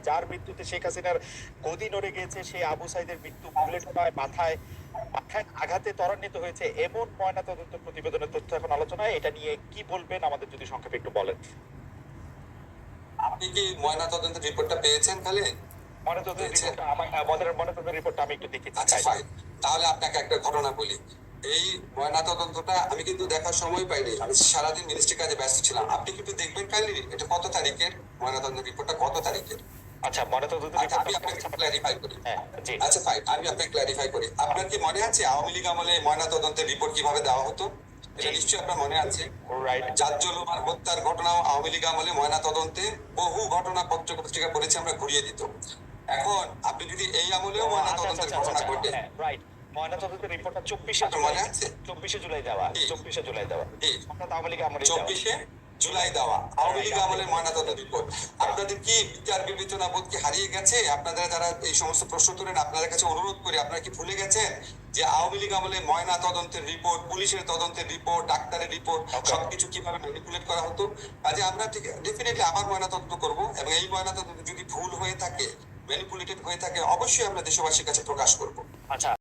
যার মৃত্যুতে শেখ হাসিনার গদি নড়ে গিয়েছে, সেই আবু সাইদের মৃত্যু বুলেট নয়, মাথায় মাথায় আঘাতে ত্বরান্বিত হয়েছে, এমন ময়নাতদন্ত প্রতিবেদনের তথ্য এখন আলোচনায়। এটা নিয়ে কি বলবেন আমাদের যদি সংক্ষেপে একটু বলেন। আপনি কি ময়নাতদন্তের রিপোর্টটা পেয়েছেন তাহলে? ময়নাতদন্তের পেয়েছেন? রিপোর্টটা আমাদের ময়নাতদন্তের রিপোর্টটা আমি একটু দেখেছি। আচ্ছা ফাইন, তাহলে আপনাকে একটা ঘটনা বলি। এই ময়নাতদন্তটা আমি কিন্তু দেখার সময় পাইনি, আমি সারাদিন মিনিস্ট্রি কাজে ব্যস্ত ছিলাম। আপনি কিন্তু দেখবেন কাইন্ডলি, এটা কত তারিখের ময়নাতদন্ত রিপোর্টটা, কত তারিখের? আচ্ছা, ময়নাতদন্তের আচ্ছা আমি রিপোর্টটা আপনাকে পৌঁছানো। ক্ল্যারিফাই করি। হ্যাঁ, জি। আচ্ছা ফাইন, আমি আপনাকে ক্ল্যারিফাই করি। আপনার কি মনে আছে আওয়ামী লীগ আমলে ময়নাতদন্তের রিপোর্ট কিভাবে দেওয়া হতো? এটা জি। নিশ্চয়ই আপনার মনে আছে। রাইট। জাজ্জুলুম আর হত্যার ঘটনাও আওয়ামী লীগ আমলে ময়নাতদন্তে বহু ঘটনা পত্র পত্রিকা পড়েছে, আমরা ঘুরিয়ে দিত। এখন আপনি যদি এই আমলেও আচ্ছা আচ্ছা ময়নাতদন্তের আচ্ছা ঘটনা আচ্ছা, ঘটে, হ্যাঁ, রাইট। ময়নাতদন্তের রিপোর্টটা 24শে আপনার জুলাই, মনে আছে? 24শে জুলাই দেওয়া, জি 24শে জুলাই দেওয়া। জি, অর্থাৎ আওয়ামী লীগ আমলেই দেওয়া। 24শে জুলাই দেওয়া আওয়ামী লীগ রাইট। আমলের ময়নাতদন্ত রিপোর্ট। আপনাদের কি বিচার বিবেচনা বোধ কি হারিয়ে গেছে? আপনারা যারা এই সমস্ত প্রশ্ন তোলেন, আপনাদের কাছে অনুরোধ করি, আপনারা কি ভুলে গেছেন যে আওয়ামী লীগ আমলে ময়না তদন্তের রিপোর্ট, পুলিশের তদন্তের রিপোর্ট, ডাক্তারের রিপোর্ট সবকিছু কিভাবে ম্যানিপুলেট করা হতো? কাজে আমরা ঠিক ডেফিনেটলি আবার ময়না তদন্ত করবো, এবং এই ময়না তদন্ত যদি ভুল হয়ে থাকে, ম্যানিপুলেটেড হয়ে থাকে, অবশ্যই আমরা দেশবাসীর কাছে প্রকাশ করবো। আচ্ছা।